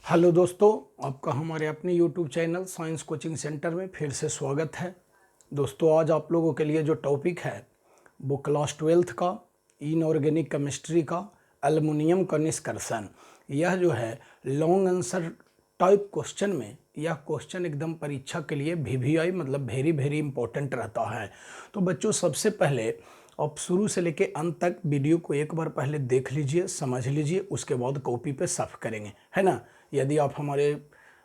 Hello दोस्तों, आपका हमारे अपने YouTube channel science coaching centre में फिर से स्वागत है। दोस्तों, आज आप लोगों के लिए जो टॉपिक है वो क्लास 12th का इनऑर्गेनिक केमिस्ट्री का एल्युमिनियम का निष्कर्षण। यह जो है लॉन्ग आंसर टाइप क्वेश्चन में यह क्वेश्चन एकदम परीक्षा के लिए VVI मतलब वेरी वेरी इंपॉर्टेंट रहता है। तो बच्चों, सबसे पहले आप शुरू से लेके अंत तक वीडियो को एक बार पहले देख लीजिए, समझ लीजिए, उसके बाद कॉपी पे सफ करेंगे, है ना। यदि आप हमारे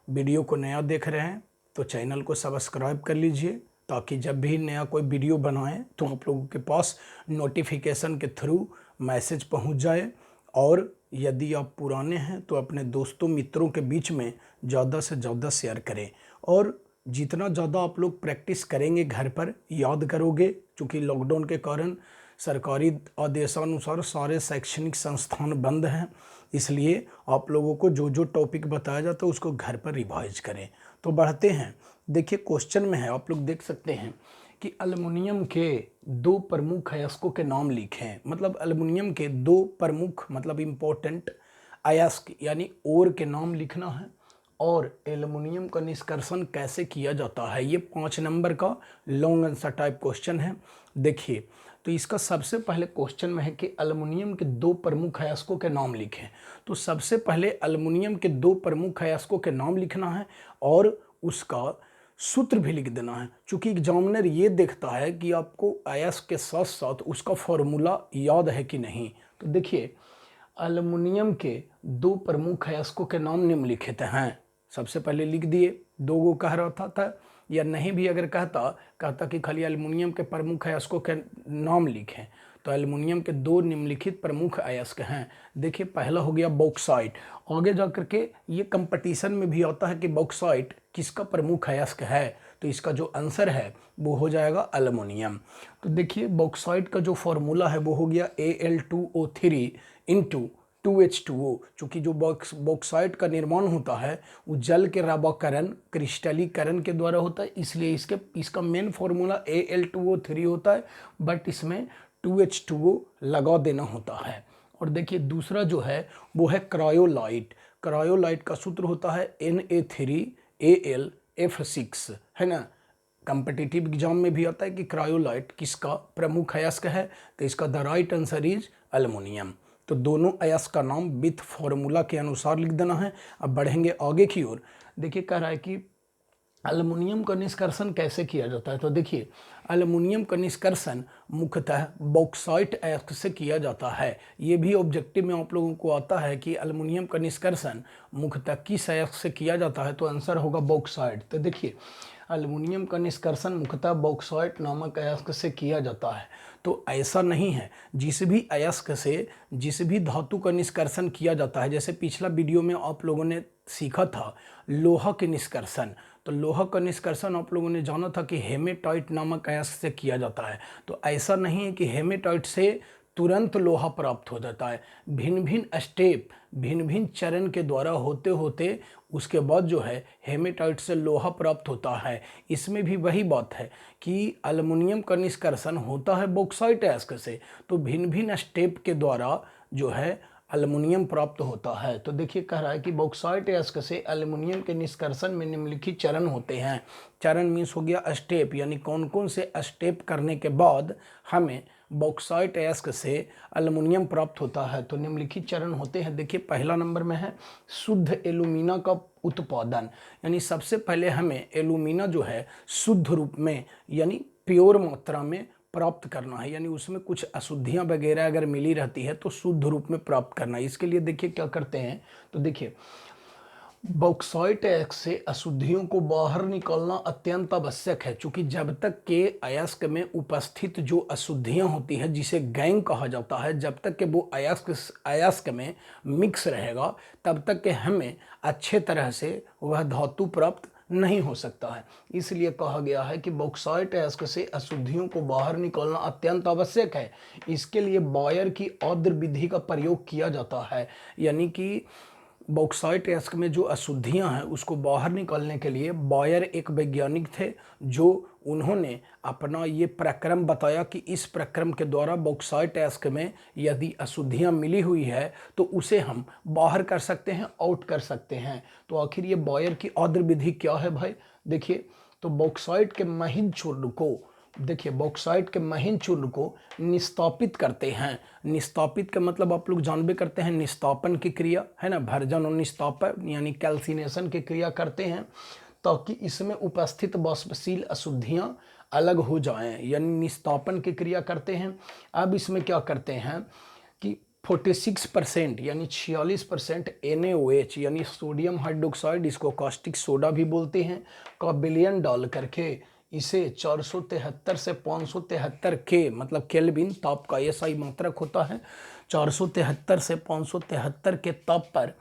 वीडियो को नया देख रहे हैं तो चैनल को सब्सक्राइब कर लीजिए, ताकि जब भी नया कोई वीडियो बनाएं तो आप लोगों के पास नोटिफिकेशन के थ्रू मैसेज पहुंच जाए। और यदि आप पुराने हैं तो अपने दोस्तों मित्रों के बीच में ज़्यादा से ज़्यादा शेयर करें। और जितना ज़्यादा आप लोग प्रैक्टिस करेंगे, घर पर याद करोगे, क्योंकि लॉकडाउन के कारण सरकारी आदेशानुसार सारे शैक्षणिक संस्थान बंद हैं, इसलिए आप लोगों को जो जो टॉपिक बताया जाता है उसको घर पर रिवाइज करें। तो बढ़ते हैं। देखिए, क्वेश्चन में है, आप लोग देख सकते हैं कि एल्युमिनियम के दो प्रमुख अयस्कों के नाम लिखें। मतलब एल्युमिनियम के दो प्रमुख मतलब इम्पोर्टेंट अयस्क यानी ओर के नाम लिखना है। और एल्युमिनियम का निष्कर्षण कैसे किया जाता है, ये 5 नंबर का लॉन्ग आंसर टाइप क्वेश्चन है। देखिए, तो इसका सबसे पहले क्वेश्चन में है कि एल्युमिनियम के दो प्रमुख अयस्कों के नाम लिखें। तो सबसे पहले एल्युमिनियम के दो प्रमुख अयस्कों के नाम लिखना है और उसका सूत्र भी लिख देना है, क्योंकि एग्जामिनर ये देखता है कि आपको अयस्क के साथ साथ उसका फॉर्मूला याद है कि नहीं। तो देखिए, एल्युमिनियम के दो प्रमुख अयस्कों के नाम निम्नलिखित हैं। सबसे पहले लिख दिए, दो गो कह रहा था या नहीं भी अगर कहता कि खाली एल्युमिनियम के प्रमुख अयस्कों के नाम लिखें, तो एल्युमिनियम के दो निम्नलिखित प्रमुख अयस्क हैं। देखिए, पहला हो गया बॉक्साइट। आगे जा करके ये कंपटीशन में भी आता है कि बॉक्साइट किसका प्रमुख अयस्क है, तो इसका जो आंसर है वो हो जाएगा एल्युमिनियम। तो देखिए, बॉक्साइट का जो फॉर्मूला है वो हो गया Al2O3 इंटू 2H2O। चूँकि जो बॉक्साइट का निर्माण होता है वो जल के रवाकरण क्रिस्टलीकरण के द्वारा होता है, इसलिए इसका मेन फॉर्मूला Al2O3 होता है, बट इसमें 2H2O लगा देना होता है। और देखिए, दूसरा जो है वो है क्रायोलाइट। क्रायोलाइट का सूत्र होता है Na3Al F6, है ना। कॉम्पिटिटिव एग्जाम में भी आता है कि क्रायोलाइट किसका प्रमुख अयस्क है, तो इसका the right answer is aluminium. तो दोनों अयस्क का नाम विथ फॉर्मूला के अनुसार लिख देना है। अब बढ़ेंगे आगे की ओर। देखिए, कह रहा है कि एल्युमिनियम का निष्कर्षण कैसे किया जाता है। तो देखिए, एल्युमिनियम का निष्कर्षण मुख्यतः बॉक्साइट अयस्क से किया जाता है। ये भी ऑब्जेक्टिव में आप लोगों को आता है कि एल्युमिनियम का निष्कर्षण मुख्यतः किस अयस्क से किया जाता है, तो आंसर होगा बॉक्साइट। तो देखिए, एल्युमिनियम का निष्कर्षण मुख्यतः बॉक्साइट नामक अयस्क से किया जाता है। तो ऐसा नहीं है, जिस भी अयस्क से जिस भी धातु का निष्कर्षण किया जाता है, जैसे पिछला वीडियो में आप लोगों ने सीखा था लोहा के निष्कर्षण, तो लोहा का निष्कर्षण आप लोगों ने जाना था कि हेमेटाइट नामक अयस्क से किया जाता है। तो ऐसा नहीं है कि हेमेटाइट से तुरंत लोहा प्राप्त हो जाता है। भिन्न भिन्न स्टेप, भिन्न भिन्न चरण के द्वारा होते होते उसके बाद जो है हेमेटाइट से लोहा प्राप्त होता है। इसमें भी वही बात है कि एल्युमिनियम का निष्कर्षण होता है बॉक्साइट अयस्क से, तो भिन्न भिन्न स्टेप के द्वारा जो है एल्युमिनियम प्राप्त होता है। तो देखिए, कह रहा है कि बॉक्साइट अयस्क से एल्युमिनियम के निष्कर्षण में निम्नलिखित चरण होते हैं। चरण मीन्स हो गया स्टेप, यानी कौन कौन से स्टेप करने के बाद हमें बॉक्साइट अयस्क से एल्युमिनियम प्राप्त होता है। तो निम्नलिखित चरण होते हैं। देखिए, पहला नंबर में है शुद्ध एल्यूमिना का उत्पादन, यानी सबसे पहले हमें एल्यूमिना जो है शुद्ध रूप में यानी प्योर मात्रा में प्राप्त करना है, यानी उसमें कुछ अशुद्धियां वगैरह अगर मिली रहती है तो शुद्ध रूप में प्राप्त करना है। इसके लिए देखिए क्या करते हैं। तो देखिए, बॉक्साइट अयस्क से अशुद्धियों को बाहर निकालना अत्यंत आवश्यक है, क्योंकि जब तक के अयस्क में उपस्थित जो अशुद्धियां होती हैं जिसे गैंग कहा जाता है, जब तक के वो अयस्क में मिक्स रहेगा तब तक के हमें अच्छे तरह से वह धातु प्राप्त नहीं हो सकता है। इसलिए कहा गया है कि बॉक्साइट अयस्क से अशुद्धियों को बाहर निकालना अत्यंत आवश्यक है। इसके लिए बायर की औद्र विधि का प्रयोग किया जाता है, यानी कि बॉक्साइट एस्क में जो अशुद्धियां हैं उसको बाहर निकालने के लिए बॉयर एक वैज्ञानिक थे, जो उन्होंने अपना ये प्रक्रम बताया कि इस प्रक्रम के द्वारा बॉक्साइट एस्क में यदि अशुद्धियां मिली हुई है तो उसे हम बाहर कर सकते हैं, आउट कर सकते हैं। तो आखिर ये बॉयर की आद्र विधि क्या है भाई? देखिए, तो बॉक्साइट के महीन चूर्ण को, देखिए बॉक्साइट के महीन चूर्ण को निस्तापित करते हैं। निस्तापित का मतलब आप लोग जानबे करते हैं, निस्तापन की क्रिया है ना, भर्जन और निस्तापन यानी कैल्सिनेशन की क्रिया करते हैं ताकि इसमें उपस्थित वाष्पशील अशुद्धियां अलग हो जाएं, यानी निस्तापन की क्रिया करते हैं। अब इसमें क्या करते हैं कि 46% यानी 46% NaOH यानी सोडियम हाइड्रोक्साइड, इसको कास्टिक सोडा भी बोलते हैं, का विलयन डाल करके इसे 473 से 573 के मतलब केल्विन ताप का SI मात्रक होता है, 473 से 573 के ताप पर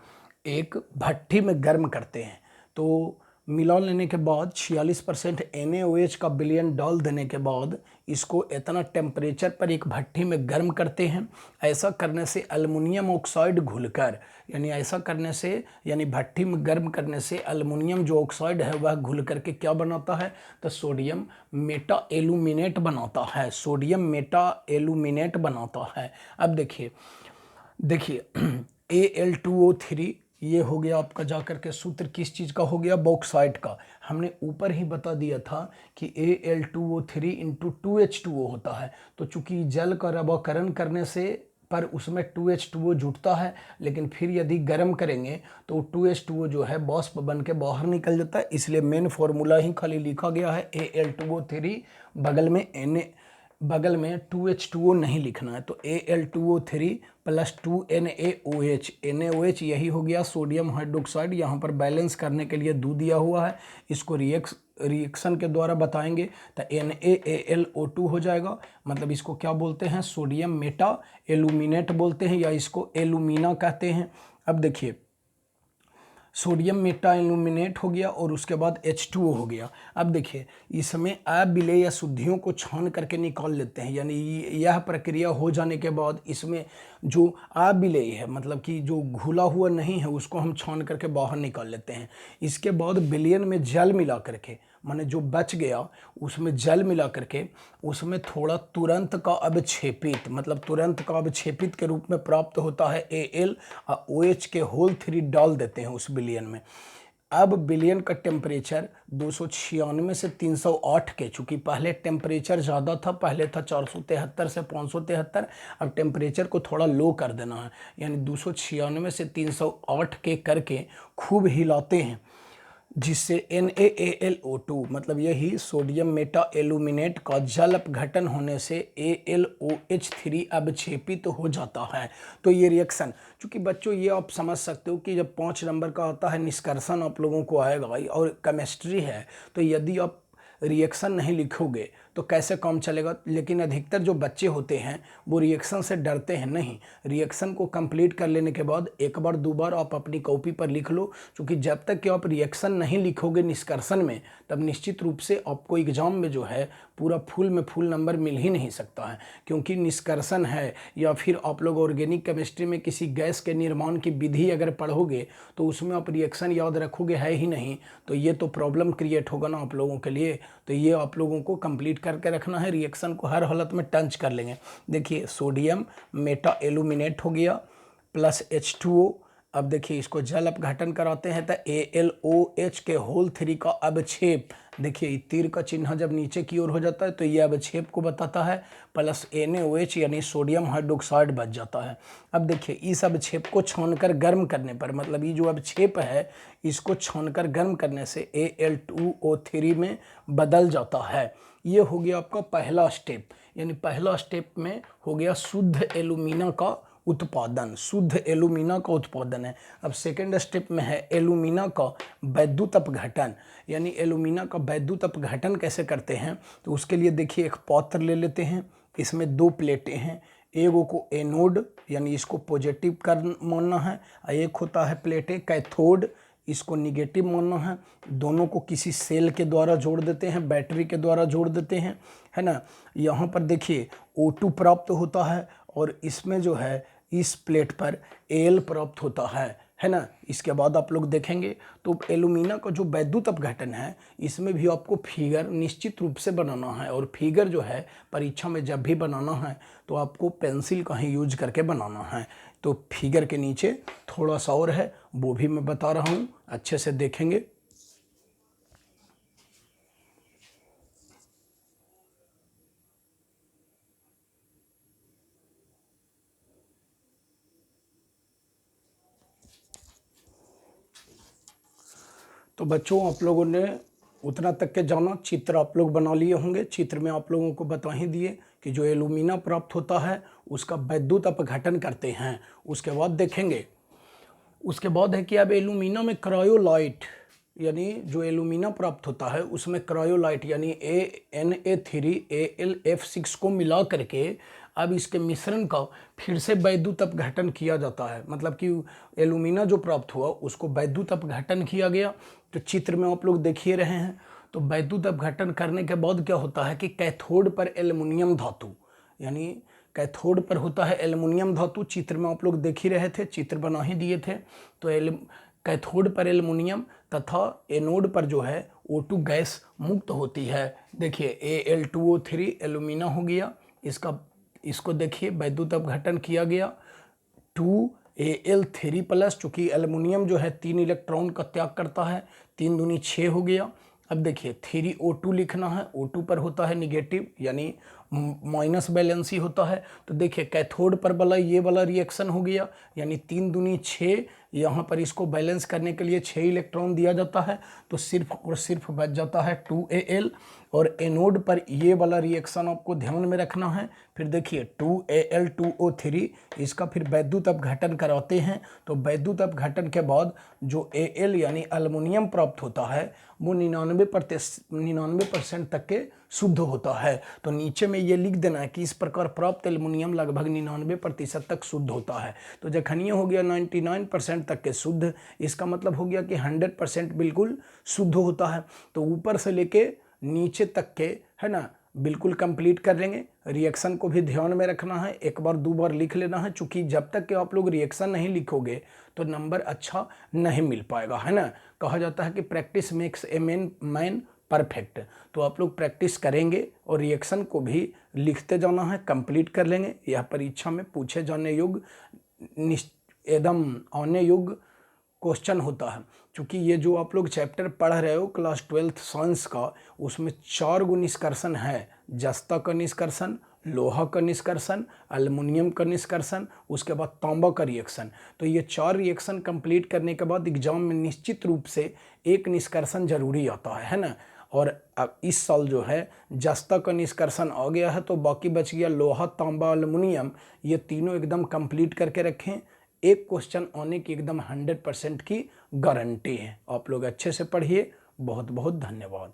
एक भट्ठी में गर्म करते हैं। तो मिला लेने के बाद 46% NaOH का विलयन डाल देने के बाद इसको इतना टेम्परेचर पर एक भट्ठी में गर्म करते हैं। ऐसा करने से एल्युमिनियम ऑक्साइड घुलकर, यानी ऐसा करने से यानी भट्ठी में गर्म करने से एल्युमिनियम जो ऑक्साइड है वह घुल करके क्या बनाता है? तो सोडियम मेटा एल्यूमिनेट बनाता है, सोडियम मेटा एल्यूमिनेट बनाता है। अब देखिए Al2O3 ये हो गया आपका जाकर के सूत्र किस चीज़ का हो गया? बॉक्साइट का। हमने ऊपर ही बता दिया था कि Al2O3 इंटू 2H2O होता है। तो चूंकि जल का रवाकरण करने से पर उसमें 2H2O जुटता है, लेकिन फिर यदि गर्म करेंगे तो 2H2O जो है वाष्प बन के बाहर निकल जाता है। इसलिए मेन फॉर्मूला ही खाली लिखा गया है Al2O3, बगल में 2H2O नहीं लिखना है। तो Al2O3 प्लस 2NaOH, NaOH यही हो गया सोडियम हाइड्रोक्साइड, यहाँ पर बैलेंस करने के लिए 2 दिया हुआ है, इसको रिएक्शन के द्वारा बताएंगे तो NaAlO2 हो जाएगा। मतलब इसको क्या बोलते हैं? सोडियम मेटा एल्यूमिनेट बोलते हैं या इसको एल्यूमिना कहते हैं। अब देखिए सोडियम मेटा एल्यूमिनेट हो गया और उसके बाद H2O हो गया। अब देखिए इसमें अविलेय अशुद्धियों को छान करके निकाल लेते हैं, यानी यह प्रक्रिया हो जाने के बाद इसमें जो अविलेय है मतलब कि जो घुला हुआ नहीं है उसको हम छान करके बाहर निकाल लेते हैं। इसके बाद विलयन में जल मिला करके, माने जो बच गया उसमें जल मिला करके उसमें थोड़ा तुरंत का अवक्षेपित, मतलब तुरंत का अवक्षेपित के रूप में प्राप्त होता है Al और OH के होल 3 डाल देते हैं उस विलयन में। अब विलयन का टेम्परेचर 296 से 308 के, चूँकि पहले टेम्परेचर ज़्यादा था, पहले था 473 से 573, अब टेम्परेचर को थोड़ा लो कर देना है, यानी 296 से 308 के करके खूब हिलाते हैं, जिससे NaAlO2 मतलब यही सोडियम मेटा एल्यूमिनेट का जल अपघटन होने से AlOH3 अवक्षेपित हो जाता है। तो ये रिएक्शन, चूँकि बच्चों ये आप समझ सकते हो कि जब 5 नंबर का आता है निष्कर्षण आप लोगों को आएगा और केमिस्ट्री है, तो यदि आप रिएक्शन नहीं लिखोगे तो कैसे काम चलेगा। लेकिन अधिकतर जो बच्चे होते हैं वो रिएक्शन से डरते हैं। नहीं, रिएक्शन को कंप्लीट कर लेने के बाद एक बार 2 बार आप अपनी कॉपी पर लिख लो, क्योंकि जब तक कि आप रिएक्शन नहीं लिखोगे निष्कर्षण में, तब निश्चित रूप से आपको एग्जाम में जो है पूरा फुल में फुल नंबर मिल ही नहीं सकता है। क्योंकि निष्कर्षण है या फिर आप लोग ऑर्गेनिक केमिस्ट्री में किसी गैस के निर्माण की विधि अगर पढ़ोगे तो उसमें आप रिएक्शन याद रखोगे है ही नहीं, तो ये तो प्रॉब्लम क्रिएट होगा ना आप लोगों के लिए। तो ये आप लोगों को कंप्लीट करके रखना है, रिएक्शन को हर हालत में टंच कर लेंगे। देखिए सोडियम मेटा एल्यूमिनेट हो गया प्लस H2O। अब देखिए इसको जल अपघटन कराते हैं तो AlOH के होल 3 का अवक्षेप, देखिए तीर का चिन्ह जब नीचे की ओर हो जाता है तो ये अवक्षेप को बताता है, प्लस NaOH यानी सोडियम हाइड्रोक्साइड बच जाता है। अब देखिए इस अवक्षेप को छानकर गर्म करने पर, मतलब ये जो अवक्षेप है इसको छानकर गर्म करने से Al2O3 में बदल जाता है। ये हो गया आपका पहला स्टेप, यानी पहला स्टेप में हो गया शुद्ध एल्यूमिना का उत्पादन, शुद्ध एल्यूमिना का उत्पादन है। अब सेकेंड स्टेप में है एल्यूमिना का वैद्युत अपघटन, यानी एल्यूमिना का वैद्युत अपघटन कैसे करते हैं। तो उसके लिए देखिए एक पात्र ले लेते हैं, इसमें 2 प्लेटें हैं, एगो को एनोड यानी इसको पॉजिटिव कर मानना है, और एक होता है प्लेटें कैथोड, इसको निगेटिव मानना है। दोनों को किसी सेल के द्वारा जोड़ देते हैं, बैटरी के द्वारा जोड़ देते हैं, है ना। यहाँ पर देखिए O2 प्राप्त होता है और इसमें जो है इस प्लेट पर Al प्राप्त होता है है ना। इसके बाद आप लोग देखेंगे तो एलुमिना का जो वैद्युत अपघटन है इसमें भी आपको फिगर निश्चित रूप से बनाना है, और फिगर जो है परीक्षा में जब भी बनाना है तो आपको पेंसिल का ही यूज करके बनाना है। तो फिगर के नीचे थोड़ा सा और है, वो भी मैं बता रहा हूँ, अच्छे से देखेंगे। तो बच्चों आप लोगों ने उतना तक के जाना, चित्र आप लोग बना लिए होंगे। चित्र में आप लोगों को बता ही दिए कि जो एलुमिना प्राप्त होता है उसका वैद्युत अपघटन करते हैं। उसके बाद देखेंगे, उसके बाद है कि अब एलुमिना में क्रायोलाइट, यानी जो एलुमिना प्राप्त होता है उसमें क्रायोलाइट यानी ANA3AlF6 को मिला करके अब इसके मिश्रण का फिर से वैद्युत अपघटन किया जाता है। मतलब कि एलुमिना जो प्राप्त हुआ उसको वैद्युत अपघटन किया गया। तो चित्र में आप लोग देख ही रहे हैं। तो वैद्युत अपघटन करने के बाद क्या होता है कि कैथोड पर एल्युमिनियम धातु, यानी कैथोड पर होता है एल्युमिनियम धातु। चित्र में आप लोग देख ही रहे थे, चित्र बना ही दिए थे। तो कैथोड पर एल्युमिनियम तथा एनोड पर जो है O2 गैस मुक्त होती है। देखिए Al2O3 एल्युमिना हो गया, इसको देखिए वैद्युत अपघटन किया गया। 2Al3 प्लस, चूंकि एल्युमिनियम जो है 3 इलेक्ट्रॉन का त्याग करता है, 3 दूनी 6 हो गया। अब देखिए 3O2 लिखना है, O2 पर होता है निगेटिव यानी माइनस बैलेंसी होता है। तो देखिए कैथोड पर वाला ये वाला रिएक्शन हो गया, यानी 3 दूनी 6, यहाँ पर इसको बैलेंस करने के लिए 6 इलेक्ट्रॉन दिया जाता है, तो सिर्फ और सिर्फ बच जाता है 2Al। और एनोड पर ये वाला रिएक्शन आपको ध्यान में रखना है। फिर देखिए 2Al2O3, इसका फिर वैद्युत अपघटन कराते हैं। तो वैद्युत अपघटन के बाद जो Al यानी अल्युमिनियम प्राप्त होता है वो 99% तक के शुद्ध होता है। तो नीचे में ये लिख देना है कि इस प्रकार प्राप्त एल्युमिनियम लगभग 99% तक शुद्ध होता है। तो जखनिए हो गया 99% तक के शुद्ध, इसका मतलब हो गया कि 100% बिल्कुल शुद्ध होता है। तो ऊपर से लेके नीचे तक के, है ना, बिल्कुल कंप्लीट कर लेंगे। रिएक्शन को भी ध्यान में रखना है, एक बार 2 बार लिख लेना है, चूंकि जब तक कि आप लोग रिएक्शन नहीं लिखोगे तो नंबर अच्छा नहीं मिल पाएगा, है ना। कहा जाता है कि practice makes a man perfect. तो आप लोग प्रैक्टिस करेंगे और रिएक्शन को भी लिखते जाना है, कंप्लीट कर लेंगे। यह परीक्षा में पूछे जाने योग्य, एकदम आने योग्य क्वेश्चन होता है। क्योंकि ये जो आप लोग चैप्टर पढ़ रहे हो क्लास 12th साइंस का, उसमें 4 गो निष्कर्षण है। जस्ता का निष्कर्षण, लोहा का निष्कर्षण, एल्युमिनियम का निष्कर्षण, उसके बाद तांबा का रिएक्शन। तो ये 4 रिएक्शन कंप्लीट करने के बाद एग्जाम में निश्चित रूप से एक निष्कर्षण जरूरी आता है ना। और अब इस साल जो है जस्ता का निष्कर्षण आ गया है, तो बाकी बच गया लोहा, तांबा, एल्युमिनियम। ये तीनों एकदम कंप्लीट करके रखें। एक क्वेश्चन आने की एकदम 100% की गारंटी है। आप लोग अच्छे से पढ़िए। बहुत बहुत धन्यवाद।